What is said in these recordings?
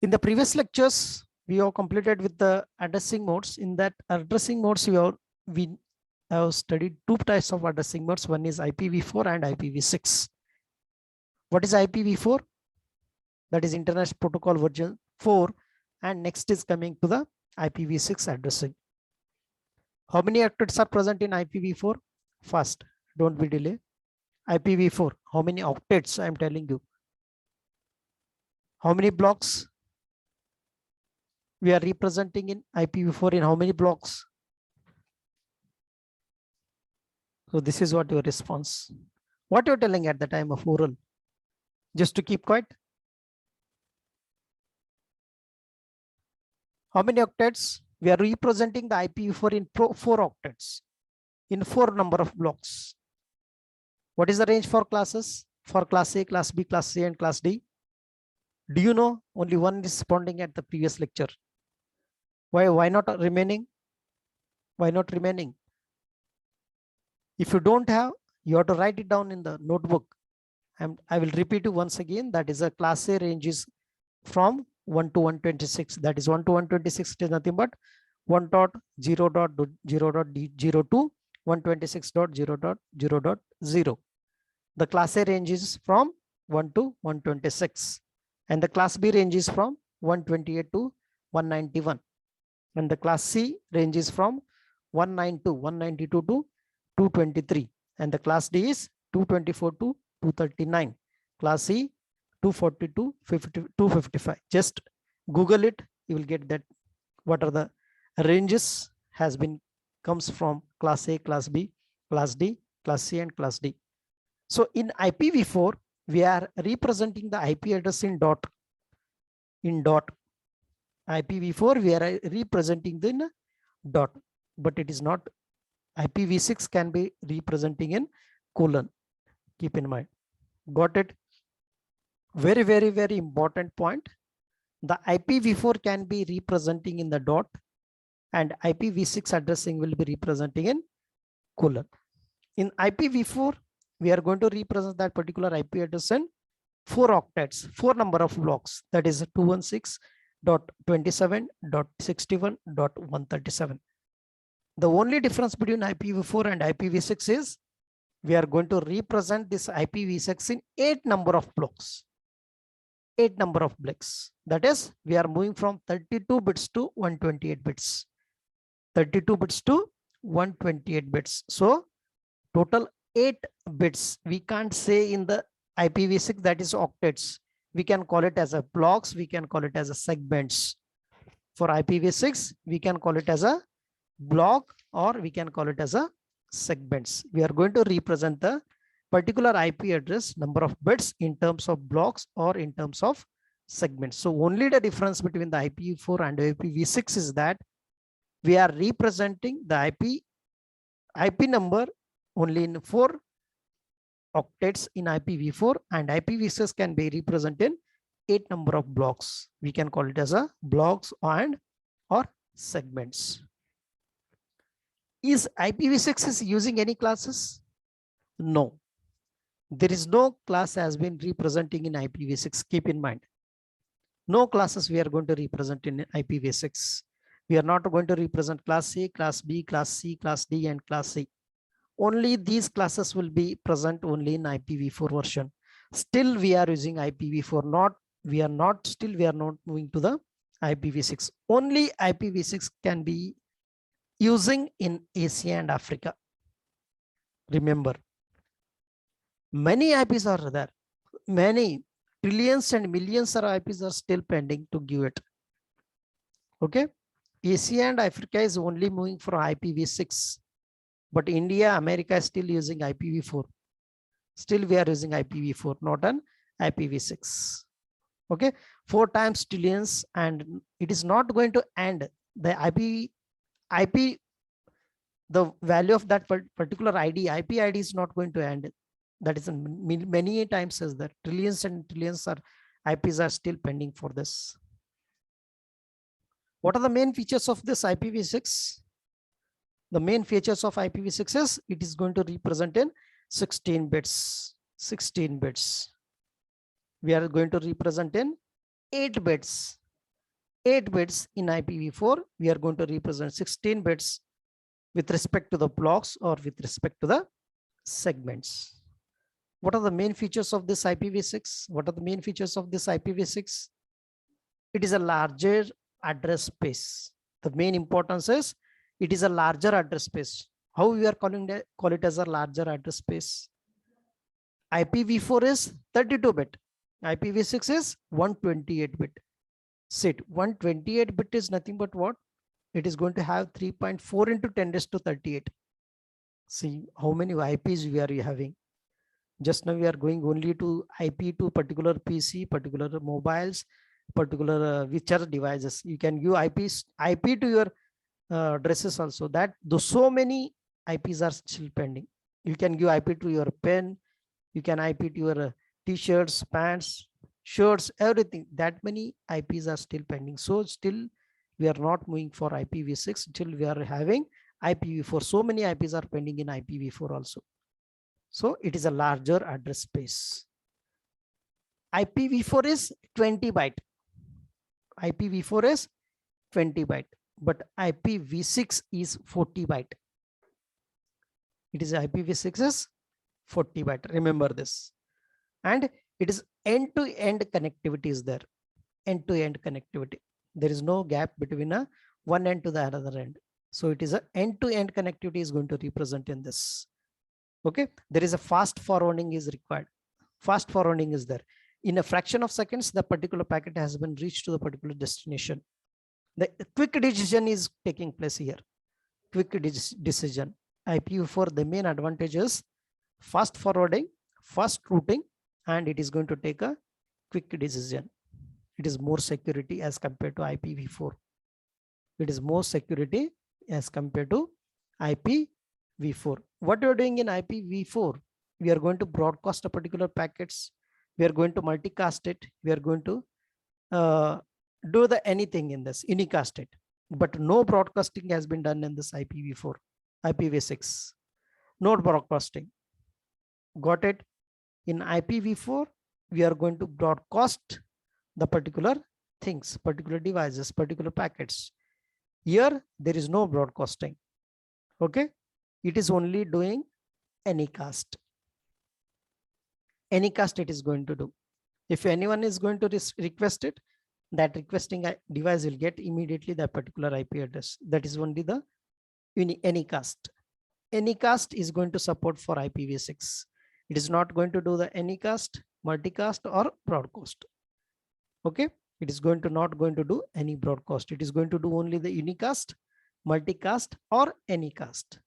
In the previous lectures, we have completed with the addressing modes. In that addressing modes, we have studied two types of addressing modes. One is IPv4 and IPv6. What is IPv4? That is Internet Protocol version 4. And next is coming to the IPv6 addressing. How many octets are present in IPv4? Fast, don't be delay. IPv4, how many octets? I am telling you. How many blocks we are representing in IPv4 in how many blocks? So this is what your response. What you're telling at the time of oral? Just to keep quiet. How many octets? We are representing the IPv4 in 4 octets, in 4 number of blocks. What is the range for classes? For class A, class B, class C, and class D? Do you know? Only one is responding at the previous lecture. Why not remaining? Why not remaining? If you don't have, you have to write it down in the notebook. I will repeat it once again. That is a class A range is from 1 to 126. That is 1 to 126 is nothing but 1.0.0.0 to 126.0.0.0. The class A range is from 1 to 126. And the class B range is from 128 to 191. And the class C range is from 192 to 223. And the class D is 224 to 239. Class C 240 to 255. Just Google it. You will get that what are the ranges has been comes from class A, class B, class D, class C, and class D. So in IPv4, we are representing the IP address in dot. In dot. IPv4, we are representing the dot, but it is not. IPv6 can be representing in colon. Keep in mind. Got it? Very, very, very important point. The IPv4 can be representing in the dot, and IPv6 addressing will be representing in colon. In IPv4, we are going to represent that particular IP address in 4 octets, 4 number of blocks. That is 216.27.61.137. The only difference between IPv4 and IPv6 is we are going to represent this IPv6 in 8 number of blocks. 8 number of blocks. That is, we are moving from 32 bits to 128 bits. 32 bits to 128 bits. So total 8 bits. We can't say in the IPv6 that is octets. We can call it as a blocks. We can call it as a segments. For IPv6, we can call it as a block or we can call it as a segments. We are going to represent the particular IP address number of bits in terms of blocks or in terms of segments. So only the difference between the IPv4 and IPv6 is that we are representing the IP number only in 4 octets in IPv4, and IPv6 can be represented in 8 number of blocks. We can call it as a blocks and or segments. Is IPv6 is using any classes? No. There is no class has been representing in IPv6. Keep in mind. No classes we are going to represent in IPv6. We are not going to represent class A, class B, class C, class D, and class C. Only these classes will be present only in IPv4 version. Still we are using IPv4. We are not moving to the IPv6. Only IPv6 can be using in Asia and Africa. Remember, many IPs are there. Many trillions and millions of IPs are still pending to give it. Okay. Asia and Africa is only moving for IPv6. But India, America is still using IPv4. Still we are using IPv4, not an IPv6. Okay. 4 times trillions, and it is not going to end. The IP, the value of that particular IP ID is not going to end. That is many times says that trillions and trillions are IPs are still pending for this. What are the main features of this IPv6? The main features of IPv6 is it is going to represent in 16 bits. 16 bits. We are going to represent in 8 bits. 8 bits in IPv4, we are going to represent 16 bits with respect to the blocks or with respect to the segments. What are the main features of this IPv6? What are the main features of this IPv6? It is a larger address space. The main importance is it is a larger address space. How we are call it as a larger address space? IPv4 is 32-bit. IPv6 is 128-bit. Sit 128-bit is nothing but what? It is going to have 3.4 into 10 raised to 38. See how many IPs we are having. Just now we are going only to IP to particular PC, particular mobiles, particular whichever devices. You can give IP to your addresses also. That though so many IPs are still pending. You can give IP to your pen. You can IP to your t-shirts, pants, shirts, everything. That many IPs are still pending. So still we are not moving for IPv6 till we are having IPv4. So many IPs are pending in IPv4 also. So it is a larger address space. IPv4 is 20 byte. IPv4 is 20 byte, but IPv6 is 40 byte. It is IPv6 is 40 byte. Remember this. And it is end-to-end connectivity is there. End-to-end connectivity. There is no gap between a one end to the other end. So it is a end-to-end connectivity is going to represent in this. Okay, there is a fast forwarding is required. Fast forwarding is there. In a fraction of seconds, the particular packet has been reached to the particular destination. The quick decision is taking place here. Quick decision. IPv4, the main advantage is fast forwarding, fast routing, and it is going to take a quick decision. It is more security as compared to IPv4. It is more security as compared to IPv4. What you are doing in IPv4, we are going to broadcast a particular packets. We are going to multicast it. We are going to do the anything in this, unicast it. But no broadcasting has been done in this IPv4, IPv6. No broadcasting. Got it? In IPv4, we are going to broadcast the particular things, particular devices, particular packets. Here, there is no broadcasting. Okay? It is only doing anycast. Anycast it is going to do. If anyone is going to request it, that requesting device will get immediately that particular IP address. That is only the anycast. Anycast is going to support for IPv6. It is not going to do the anycast, multicast, or broadcast. Okay, it is not going to do any broadcast. It is going to do only the unicast, multicast, or anycast.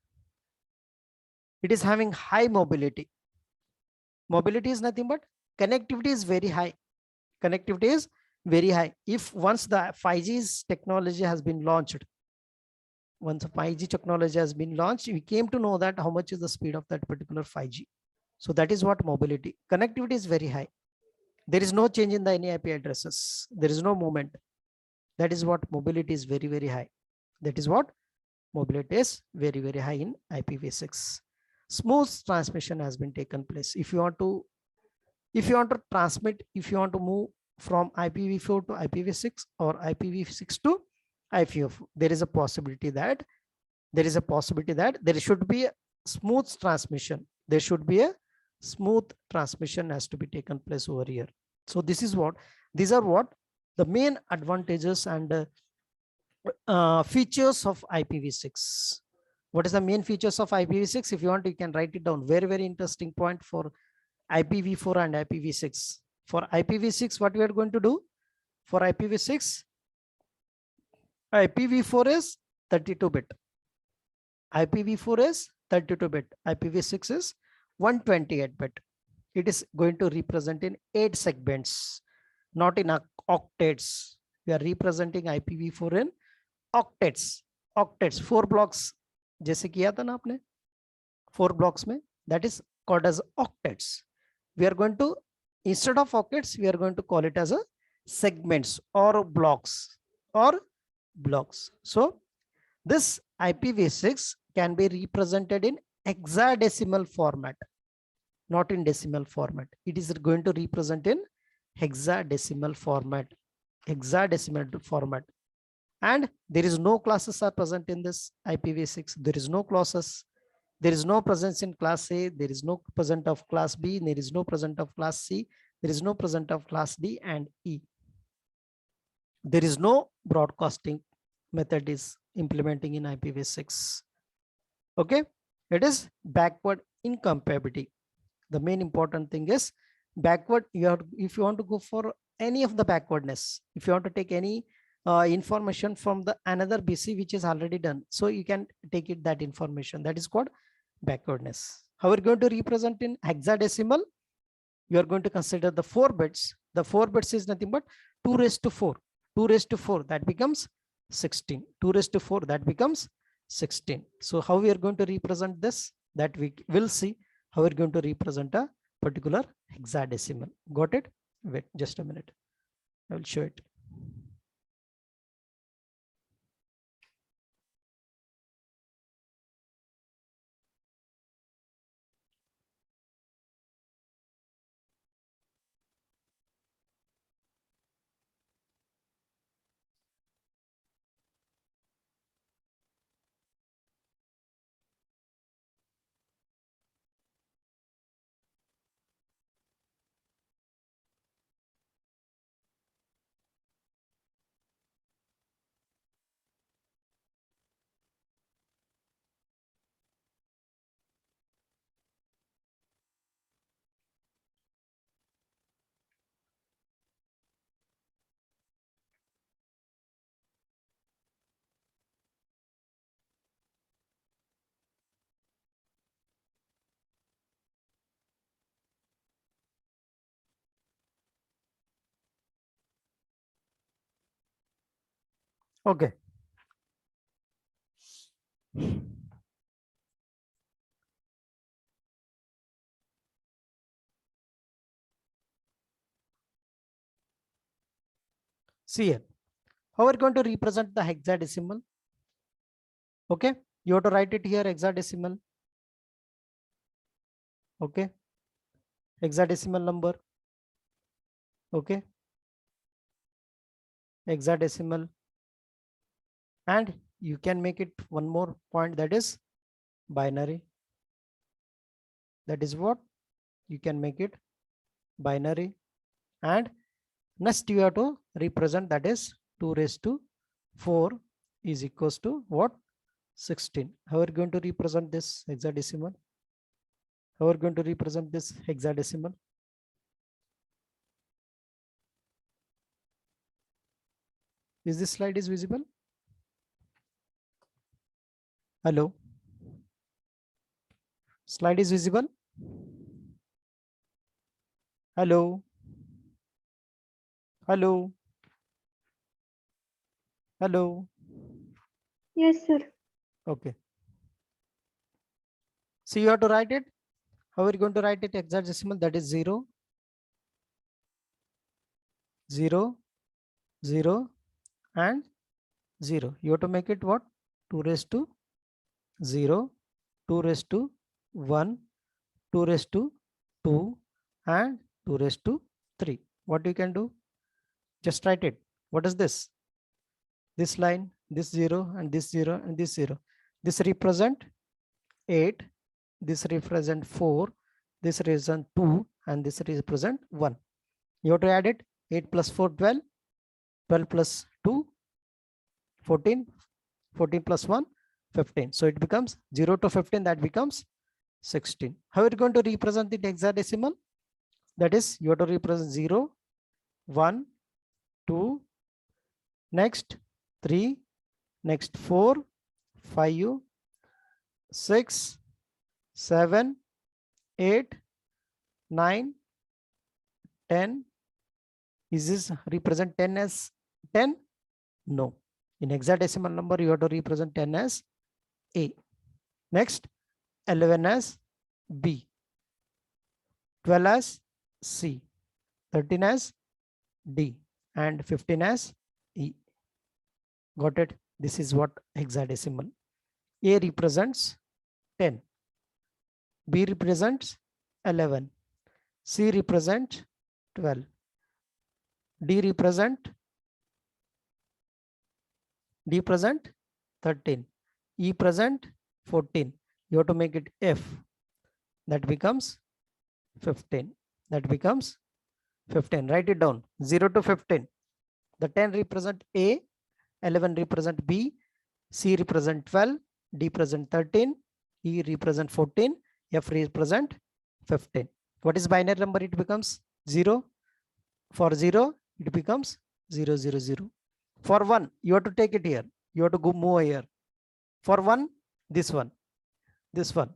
It is having high mobility. Mobility is nothing but connectivity is very high. Connectivity is very high. If once the 5G technology has been launched, once 5G technology has been launched, we came to know that how much is the speed of that particular 5G. So that is what mobility. Connectivity is very high. There is no change in the any IP addresses. There is no movement. That is what mobility is very, very high. That is what mobility is very, very high in IPv6. Smooth transmission has been taken place. If you want to transmit, if you want to move from IPv4 to IPv6 or IPv6 to IPv4, there is a possibility that there should be a smooth transmission. There should be a smooth transmission has to be taken place over here. So these are what the main advantages and features of IPv6. What is the main features of IPv6? If you want, you can write it down. Very, very interesting point for IPv4 and IPv6. For IPv6, what we are going to do? For IPv6, IPv4 is 32-bit. IPv4 is 32-bit. IPv6 is 128-bit. It is going to represent in 8 segments, not in octets. We are representing IPv4 in octets. Octets, 4 blocks. जैसे किया था ना आपने 4 blocks में, that is called as octets. We are going to, instead of octets, we are going to call it as a segments or blocks. So this IPv6 can be represented in hexadecimal format, not in decimal format. It is going to represent in hexadecimal format. Hexadecimal format. And there is no classes are present in this IPv6. There is no classes. There is no presence in class A. There is no present of class B. There is no present of class C. There is no present of class D and E. There is no broadcasting method is implementing in IPv6. Okay, it is backward incompatibility. The main important thing is backward. If you want to go for any of the backwardness, if you want to take any information from the another BC which is already done, so you can take it that information, that is called backwardness. How are we going to represent in hexadecimal? You are going to consider the 4 bits. The 4 bits is nothing but 2 raised to 4. 2 raised to 4, that becomes 16. 2 raised to 4, that becomes 16. So how we are going to represent this, that we will see how we're going to represent a particular hexadecimal. Got it? Wait just a minute. I will show it. Okay. See here, how are we going to represent the hexadecimal? Okay, you have to write it here, hexadecimal. Okay, hexadecimal number. Okay, hexadecimal. And you can make it one more point, that is binary. That is what you can make it binary. And next you have to represent, that is 2 raised to 4 is equals to what? 16. How are we going to represent this hexadecimal? How are we going to represent this hexadecimal? Is this slide is visible? Hello? Slide is visible? Hello? Hello? Hello? Yes, sir. Okay. So you have to write it. How are you going to write it hexadecimal? That is 0, 0, 0, and 0. You have to make it what? 2 raised to 0, 2 raised to 1, 2 raised to 2, and 2 raised to 3. What you can do? Just write it. What is this? This line, this 0, and this 0, and this 0. This represent 8, this represent 4, this represent 2, and this represent 1. You have to add it. 8 plus 4, 12, 12 plus 2, 14, 14 plus 1, 15. So it becomes 0 to 15, that becomes 16. How are you going to represent the hexadecimal? That is, you have to represent 0, 1, 2, next 3, next 4, 5, 6, 7, 8, 9, 10. Is this represent 10 as 10? No. In hexadecimal number, you have to represent 10 as A. Next, 11 as B, 12 as C, 13 as D, and 15 as E. Got it? This is what hexadecimal. A represents 10, B represents 11, C represents 12, D represent D present 13, E present 14. You have to make it F. That becomes 15. That becomes 15. Write it down. 0 to 15. The 10 represent A, 11 represent B, C represent 12, D present 13, E represent 14, F represent 15. What is binary number? It becomes 0. For 0, it becomes 0, 0, 0. For 1, you have to take it here. You have to go move here. For 1, this one. This one.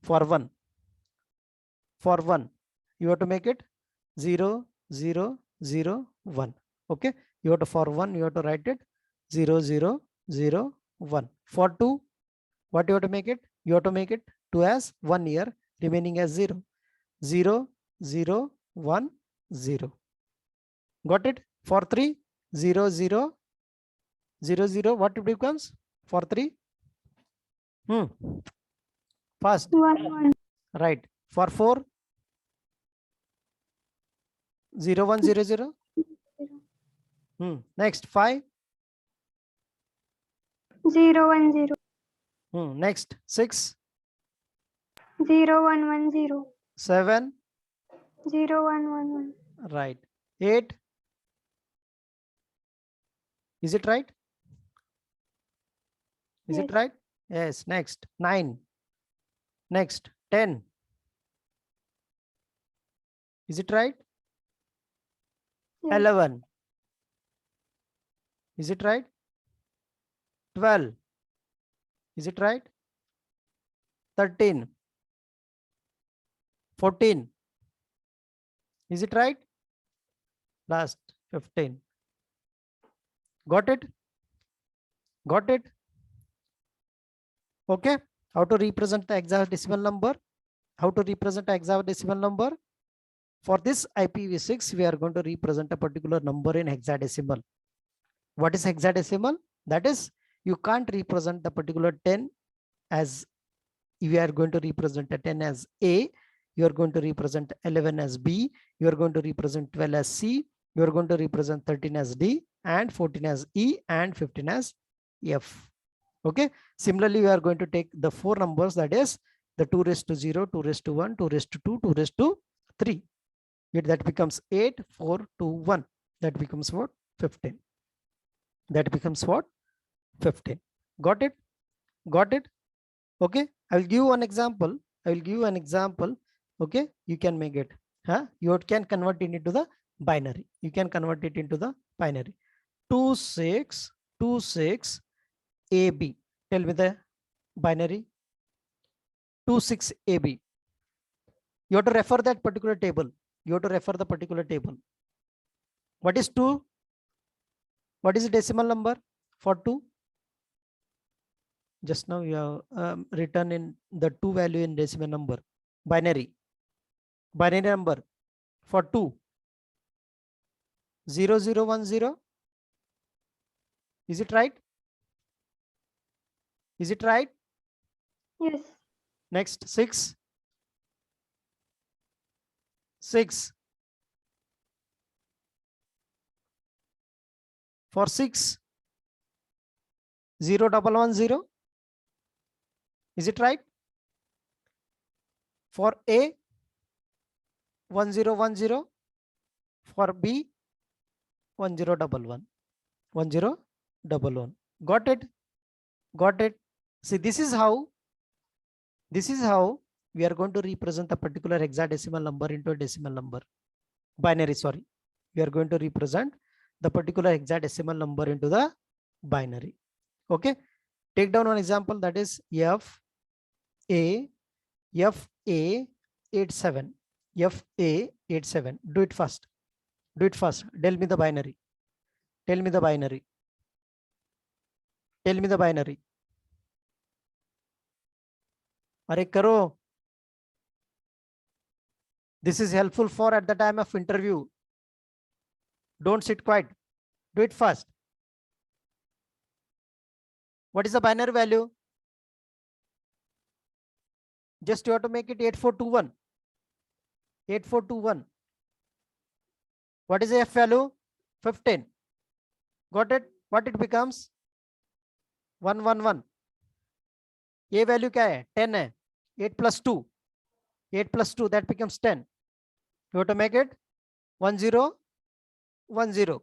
For 1. For 1, you have to make it 0, 0, 0, 1. Okay. You have to, for 1, you have to write it 0, 0, 0, 1. For 2, what you have to make it? You have to make it 2 as 1 year, remaining as 0. 0, 0, 1, 0. Got it? For 3, 0, 0, 0, 0. What it becomes? For 3? Fast. 1, 1. Right. For 4, 0, 1, 0, 0. Next, 5. 0, 1, 0. Next, 6. 0, 1, 1, 0. 7. 0, 1, 1, 1. Right. 8. Is it right? Is it Yes. right? Yes. Next, 9. Next, 10. Is it right? Yes. 11. Is it right? 12. Is it right? 13. 14. Is it right? Last, 15. Got it? Got it? Okay. How to represent the hexadecimal number? How to represent the hexadecimal number? For this IPv6, we are going to represent a particular number in hexadecimal. What is hexadecimal? That is, you can't represent the particular 10 as, you are going to represent a 10 as A, you are going to represent 11 as B, you are going to represent 12 as C, you are going to represent 13 as D, and 14 as E, and 15 as F. Okay. Similarly, we are going to take the 4 numbers, that is the 2 raised to 0, 2 raised to 1, 2 raised to 2, 2 raised to 3. That becomes 8, 4, 2, 1. That becomes what? 15. That becomes what? 15. Got it? Got it? Okay. I will give you one example. I will give you an example. Okay. You can make it. You can convert it into the binary. You can convert it into the binary. 2626 AB. Tell me the binary. 26 AB. You have to refer that particular table. You have to refer the particular table. What is 2? What is the decimal number for 2? Just now you have written in the 2 value in decimal number. Binary. Binary number for 2. 0, 0, 1, 0. Is it right? Is it right? Yes. Next, 6. 6. For 6, 0, 1, 1, 0. Is it right? For A, 1, 0, 1, 0. For B, 1, 0, 1, 1. 1, 0, 1, 1. Got it? Got it? See, this is how we are going to represent a particular hexadecimal number into a decimal number. Binary, sorry. We are going to represent the particular hexadecimal number into the binary. Okay. Take down one example, that is FA 87. FA 87. Do it fast. Do it fast. Tell me the binary. Tell me the binary. Tell me the binary. Arey karo. This is helpful for at the time of interview. Don't sit quiet. Do it fast. What is the binary value? Just you have to make it 8421. 8421. What is the F value? 15. Got it? What it becomes? 1 1 1, ये value क्या है 10 है, 8 plus 2, 8 plus 2 that becomes 10. You have to make it 1 0 1 0.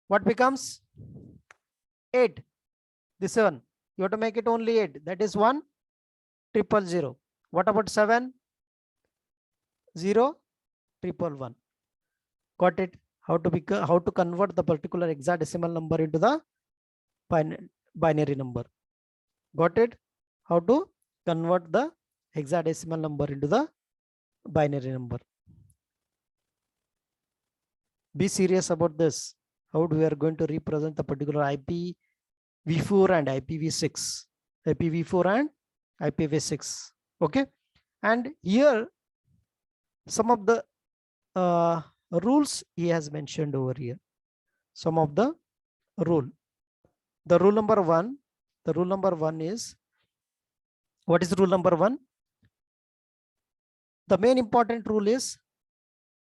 What becomes 8? This one you have to make it only 8, that is 1 triple 0. What about 7 0 triple 1? Got it? How to convert the particular hexadecimal number into the binary number? Got it? How to convert the hexadecimal number into the binary number? Be serious about this. How we are going to represent the particular IPv4 and IPv6, IPv4 and IPv6. Okay, and here some of the rules he has mentioned over here. Some of the rule. The rule number one. The rule number one is, what is rule number one? The main important rule is,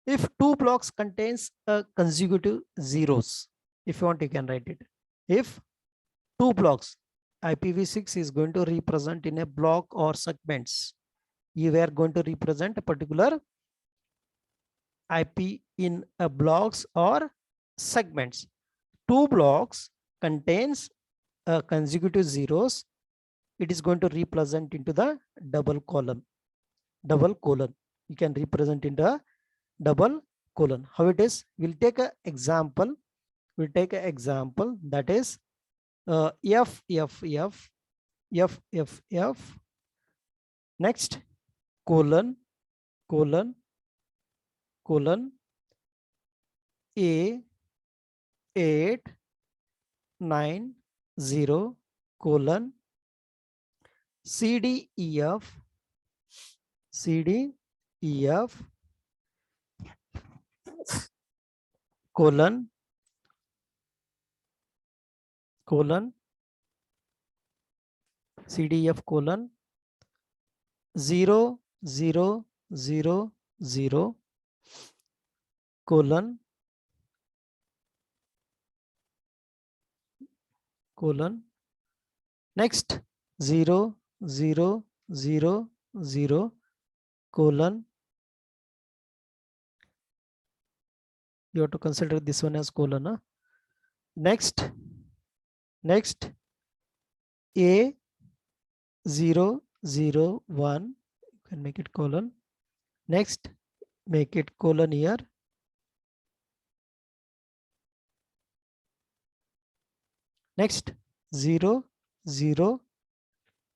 if two blocks contains a consecutive zeros, if you want you can write it. If two blocks, IPv6 is going to represent in a block or segments, you are going to represent a particular IP in a blocks or segments. Two blocks contains a consecutive zeros, it is going to represent into the double colon. Double colon. You can represent in the double colon. How it is? We'll take an example. We'll take an example, that is F. Next colon A 890 colon CDEF colon CDF colon 0000 colon next 0000 colon, you have to consider this one as colon. Huh? Next A001, you can make it colon. Next, make it colon here. Next 00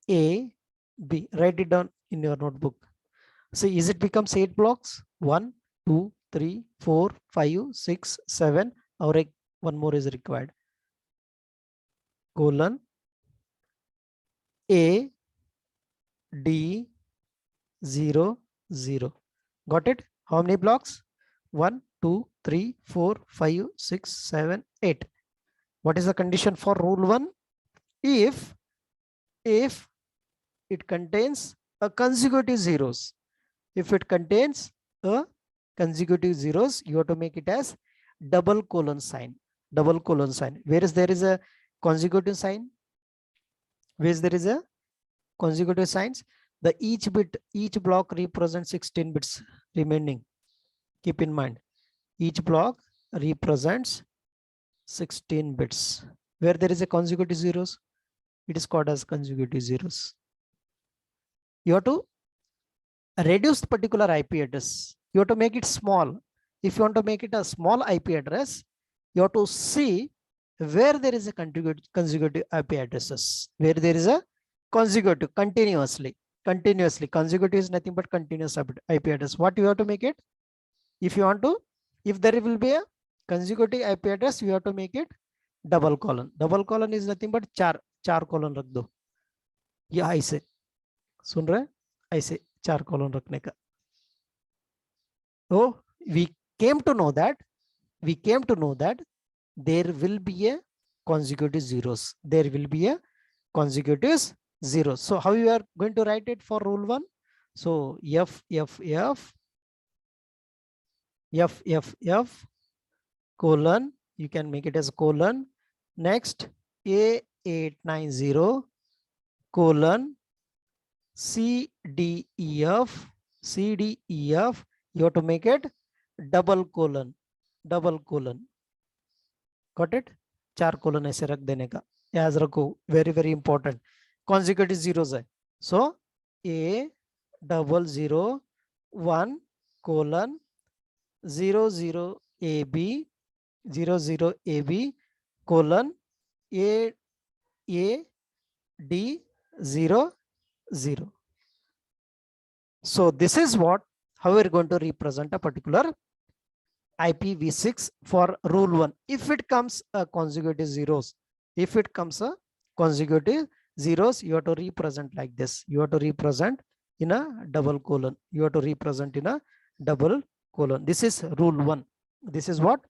A B. Write it down in your notebook. So is it becomes 8 blocks? 1 2 3 4 5 6 7, or one more is required. Colon A D 0 0. Got it? How many blocks? 1 2 3 4 5 6 7 8. What is the condition for rule 1? If it contains a consecutive zeros, if it contains a consecutive zeros, you have to make it as double colon sign. Double colon sign. Whereas there is a consecutive sign, whereas there is a consecutive signs, the each block represents 16 bits remaining. Keep in mind, each block represents 16 bits. Where there is a consecutive zeros, it is called as consecutive zeros. You have to reduce the particular IP address. You have to make it small. If you want to make it a small IP address, you have to see where there is a consecutive IP addresses. Where there is a consecutive, continuously. Consecutive is nothing but continuous IP address. What you have to make it? If you want to, if there will be a consecutive IP address, you have to make it double colon. Double colon is nothing but चार colon रख दो. ये ऐसे सुन रहे? ऐसे 4 colon रखने का. So we came to know that there will be a consecutive zeros. There will be a consecutive zeros. So how you are going to write it for rule 1? So F colon, you can make it as colon. Next A 0890 colon CDEF, CDEF, you have to make it double colon, double colon. Got it? 4 colon ऐसे रख देने का, याद रखो, very very important. Consecutive zeros है. So A0001 colon 00 AB 00 AB colon A D 0 0. So this is what, how we're going to represent a particular IPv6 for rule 1. If it comes a consecutive zeros, if it comes a consecutive zeros, you have to represent like this. You have to represent in a double colon. You have to represent in a double colon. This is rule 1. This is what?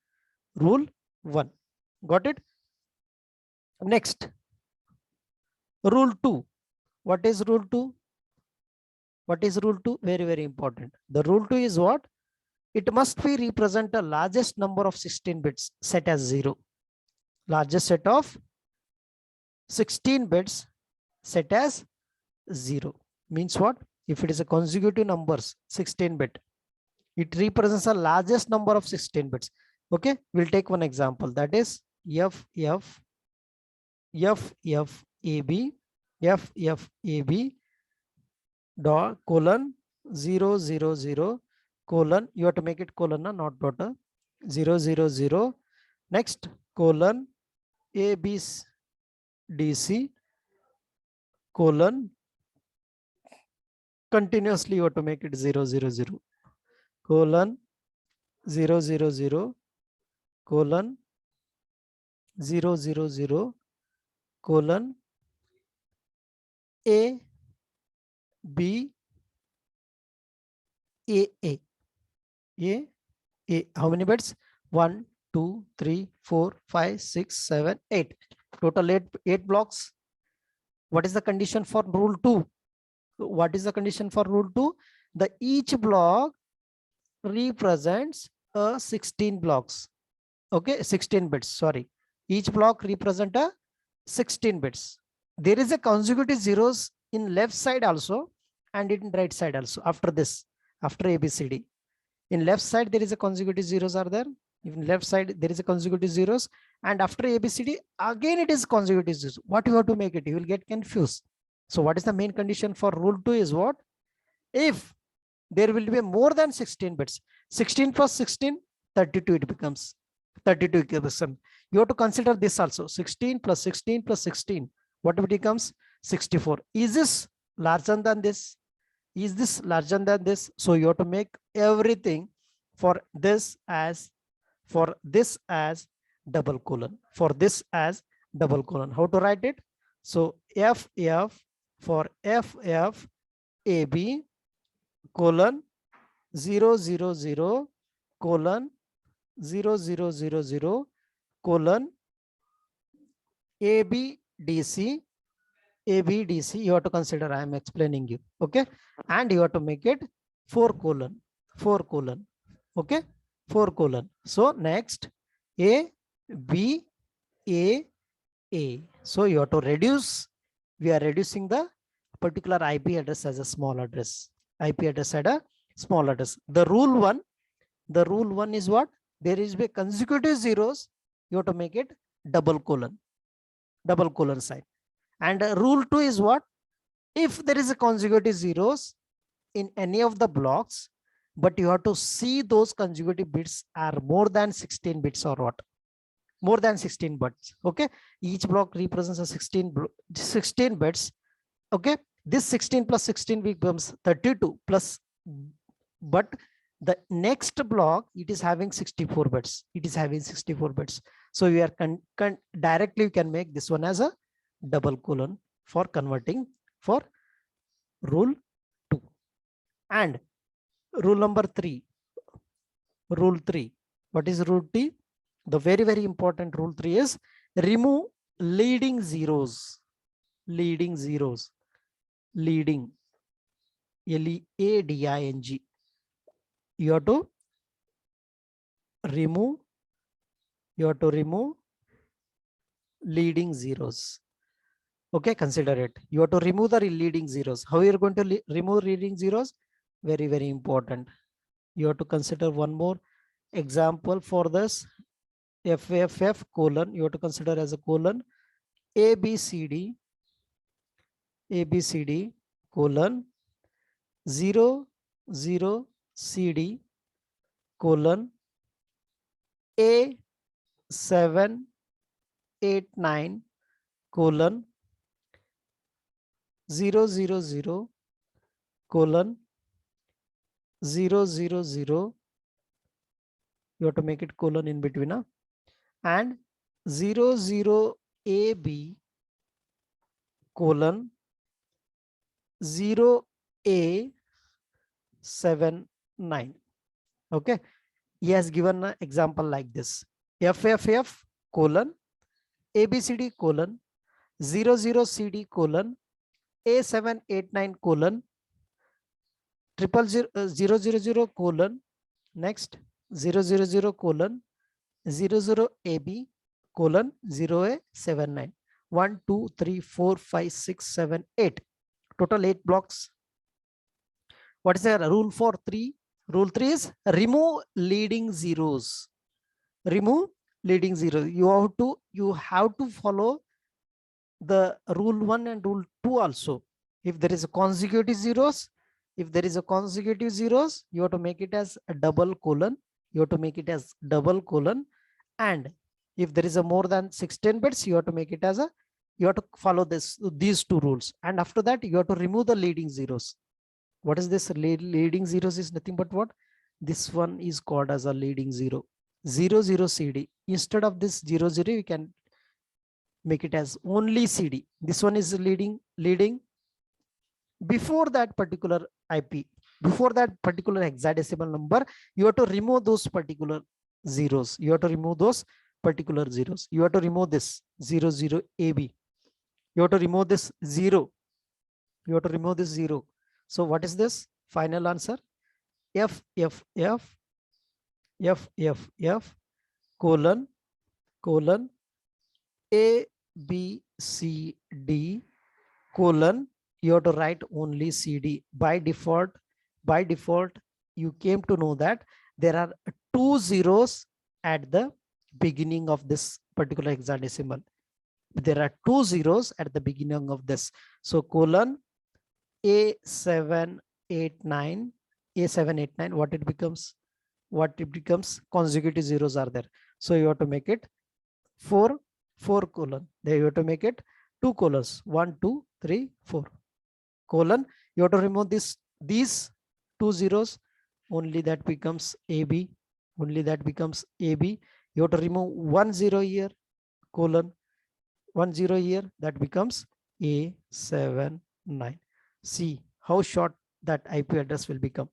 Rule 1. Got it? Next, rule 2. What is rule 2? What is rule 2? Very, very important. The rule 2 is what? It must be represent the largest number of 16 bits set as 0. Largest set of 16 bits set as 0. Means what? If it is a consecutive numbers, 16 bit, it represents the largest number of 16 bits. Okay, we'll take one example, that is FF AB dot colon 000 colon, you have to make it colon, not dot, 000, next colon ABDC colon, continuously you have to make it 000 colon 000 colon 000 colon A B A. How many bits? 1 2 3 4 5 6 7 8. Total 8 blocks. What is the condition for rule 2? What is the condition for rule 2? The each block represents 16 blocks. Okay, 16 bits, sorry. Each block represent a 16 bits. There is a consecutive zeros in left side also and in right side also. After this, after ABCD, in left side there is a consecutive zeros are there. In left side there is a consecutive zeros, and after ABCD again it is consecutive zeros. What you have to make it? You will get confused. So what is the main condition for rule 2 is what? If there will be more than 16 bits, 16 plus 16, 32 it becomes. 32 becomes. You have to consider this also. 16 plus 16 plus 16. What it becomes? 64. Is this larger than this? Is this larger than this? So you have to make everything for this as double colon. For this as double colon. How to write it? So FF for FF AB colon 000 colon 0000 colon ABDC. You have to consider, I am explaining you. Okay, and you have to make it 4 colon. Okay, 4 colon. So next A B A. So you have to reduce. We are reducing the particular IP address as a small address. IP address at a small address. The rule one is what? There is a consecutive zeros. You have to make it double colon sign. And rule 2 is what? If there is a consecutive zeros in any of the blocks, but you have to see those consecutive bits are more than 16 bits or what? More than 16 bits. Okay, each block represents a 16 bits. Okay, this 16 plus 16 becomes 32 plus, but the next block it is having 64 bits. So we are directly you can make this one as a double colon for converting for rule 2. And rule number 3. Rule 3. What is rule 3? The very, very important rule 3 is remove leading zeros. Leading. LEADING. You have to remove leading zeros. Okay, consider it. You have to remove the leading zeros. How you are going to remove leading zeros? Very, very important. You have to consider one more example for this. FFF colon, you have to consider as a colon ABCD colon 0 0 CD colon A789 colon 000 colon 000. You have to make it colon in between, and 00AB colon 0A79. Okay, he has given an example like this: FFF colon ABCD colon 00CD colon A789 colon 000 colon next 000 colon 00AB colon 0A79. 1 2 3 4 5 6 7 8, total 8 blocks. What is the rule for 3? Rule 3 is remove leading zeros. Remove leading zeros. You have to follow the rule 1 and rule 2 also. If there is a consecutive zeros, you have to make it as a double colon. You have to make it as double colon. And if there is a more than 16 bits, you have to make it as a, you have to follow these two rules. And after that, you have to remove the leading zeros. What is this? Leading zeros is nothing but what? This one is called as a leading zero. 00 CD. Instead of this 00, you can make it as only CD. This one is leading before that particular IP, before that particular hexadecimal number. You have to remove those particular zeros. You have to remove those particular zeros. You have to remove this 00 AB. You have to remove this 0. You have to remove this 0. So what is this final answer? FFF colon ABCD colon, you have to write only CD. By default, you came to know that there are 2 zeros at the beginning of this particular hexadecimal. There are 2 zeros at the beginning of this. So colon A789, what it becomes? Consecutive zeros are there. So you have to make it 4 colon. There you have to make it 2 colons. 1 2 3 4 colon. You have to remove these 2 zeros. Only that becomes AB. You have to remove 1 0 here, colon 1 0 here. That becomes A79. See how short that IP address will become.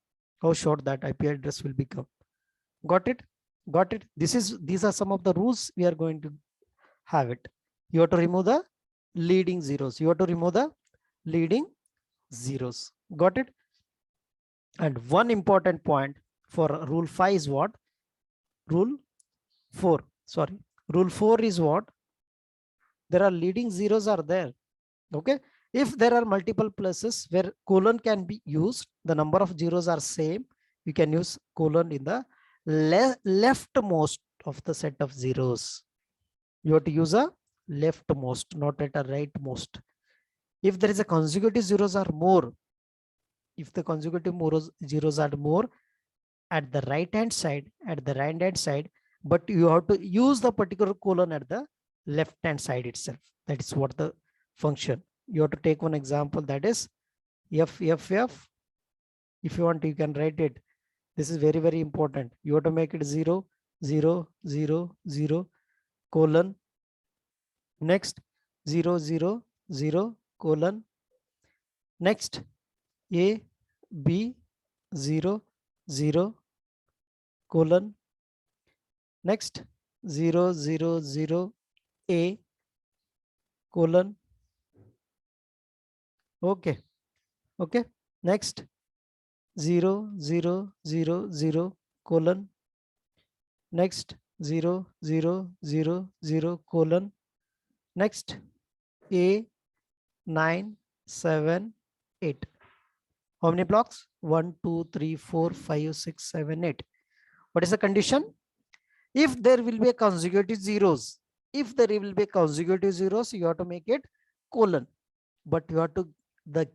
Got it? These are some of the rules we are going to have it. You have to remove the leading zeros. Got it? And one important point for rule 5 is what? Rule 4 is what? There are leading zeros are there. Okay. If there are multiple places where colon can be used, the number of zeros are same, you can use colon in the leftmost of the set of zeros. You have to use a leftmost, not at a rightmost. If there is a consecutive zeros are more, zeros are more at the right hand side, but you have to use the particular colon at the left hand side itself. That is what the function. You have to take one example, that is FFF. If you want, you can write it. This is very, very important. You have to make it 0 0 0 0 colon next 0 0 0 colon next A B 0 0 colon next 0 0 0 A colon. Okay. Next 0 0 0 0 colon next 0 0 0 0 colon next A 9, 7, 8. How many blocks? 1, 2, 3, 4, 5, 6, 7, 8. What is the condition? If there will be a consecutive zeros, if there will be consecutive zeros, you have to make it colon. But you have to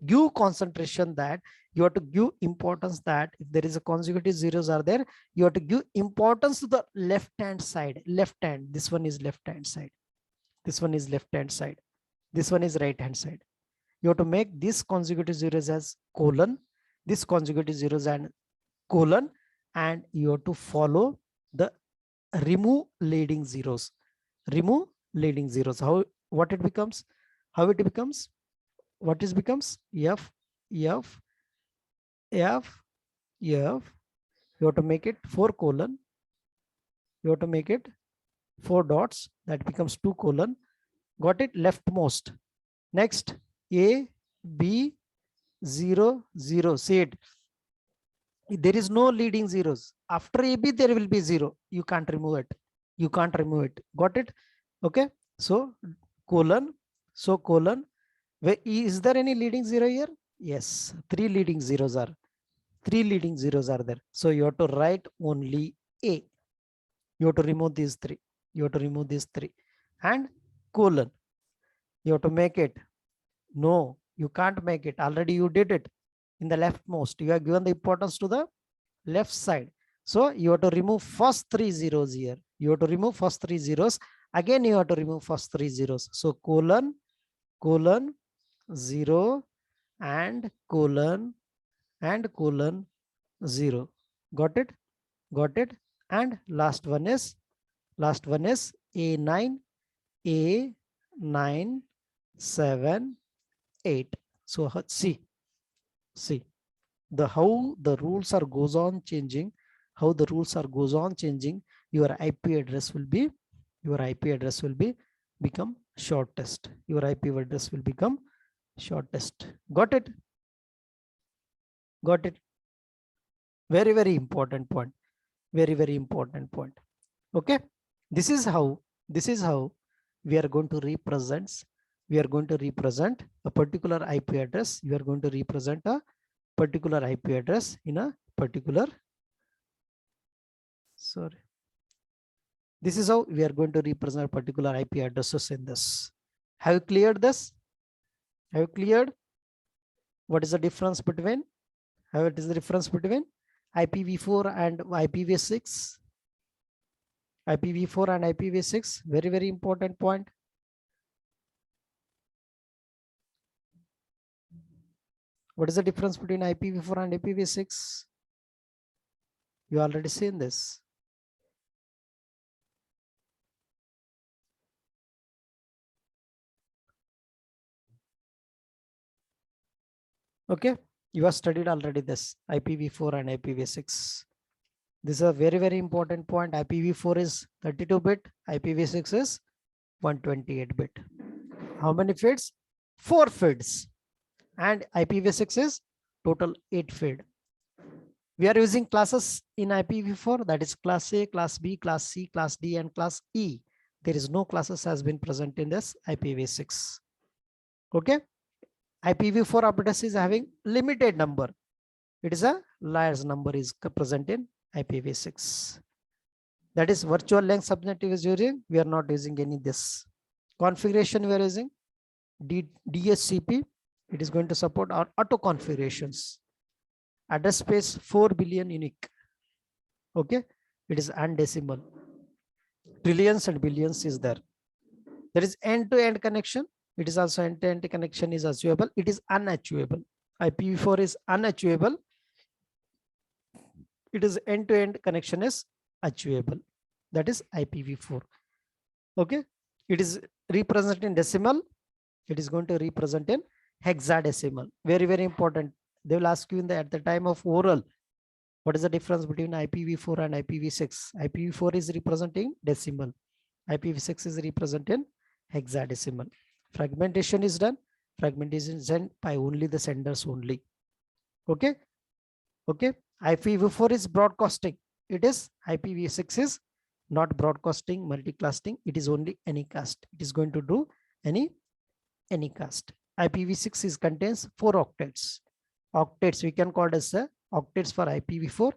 give concentration that you have to give importance that if there is a consecutive zeros are there, you have to give importance to the left hand side. Left hand. This one is left hand side. This one is left hand side. This one is right hand side. You have to make this consecutive zeros as colon, this consecutive zeros and colon, and you have to follow the remove leading zeros. Remove leading zeros. How what it becomes? How it becomes? What is becomes? F, F, F, F. You have to make it 4 colon. You have to make it 4 dots. That becomes 2 colon. Got it? Leftmost. Next, A, B, 0, 0. Say it. There is no leading zeros. After AB, there will be 0. You can't remove it. You can't remove it. Got it? Okay. So colon. So colon. Is there any leading zero here? Yes. 3 leading zeros are. 3 leading zeros are there. So you have to write only A. You have to remove these 3. You have to remove these 3. And colon. You have to make it. No, you can't make it. Already you did it in the leftmost. You have given the importance to the left side. So you have to remove first 3 zeros here. You have to remove first 3 zeros. Again, you have to remove first 3 zeros. So colon, colon, 0 and colon 0. Got it? Got it? And last one is A9, A9, 7, 8. So see the how the rules are goes on changing, how the rules are goes on changing. Your IP address will be become shortest. Your IP address will become shortest. Got it? Got it? Very, very important point. Very, very important point. Okay. This is how we are going to represent. We are going to represent a particular IP address. You are going to represent a particular IP address in a particular. Sorry. This is how we are going to represent a particular IP addresses in this. Have you cleared this? Have you cleared? What is the difference between? What is the difference between IPv4 and IPv6? IPv4 and IPv6, very, very important point. What is the difference between IPv4 and IPv6? You already seen this. Okay, you have studied already this IPv4 and IPv6. This is a very, very important point. IPv4 is 32-bit, IPv6 is 128-bit. How many feeds? 4 feeds. And IPv6 is total 8 feed. We are using classes in IPv4, that is class A, class B, class C, class D, and class E. There is no classes has been present in this IPv6. Okay. IPv4 address is having limited number. It is a large number is present in IPv6. That is virtual length subnet is using. We are not using any this configuration. We are using DHCP. It is going to support our auto configurations. Address space 4 billion unique. Okay, it is undecimal. Trillions and billions is there. There is end-to-end connection. It is also end-to-end connection is achievable. It is unachievable. IPv4 is unachievable. It is end-to-end connection is achievable. That is IPv4. Okay, it is represented in decimal. It is going to represent in hexadecimal. Very, very important. They will ask you in the at the time of oral, what is the difference between IPv4 and IPv6? IPv4 is representing decimal. IPv6 is representing hexadecimal. Fragmentation is done. Fragmentation is done by only the senders only. Okay. Okay. IPv4 is broadcasting. It is IPv6 is not broadcasting, multicasting. It is only any cast. It is going to do any cast. IPv6 is contains 4 octets. Octets we can call as octets for IPv4.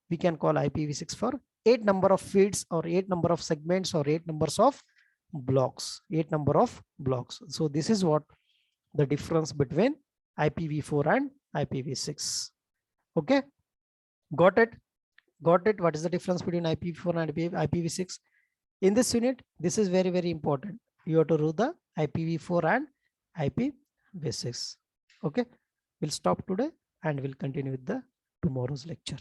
We can call IPv6 for 8 number of feeds or 8 number of segments or 8 numbers of blocks. 8 number of blocks. So this is what the difference between IPv4 and IPv6. Okay, got it? Got it? What is the difference between IPv4 and IPv6? In this unit, this is very, very important. You have to do the IPv4 and IPv6. Okay, we'll stop today and we'll continue with the tomorrow's lecture.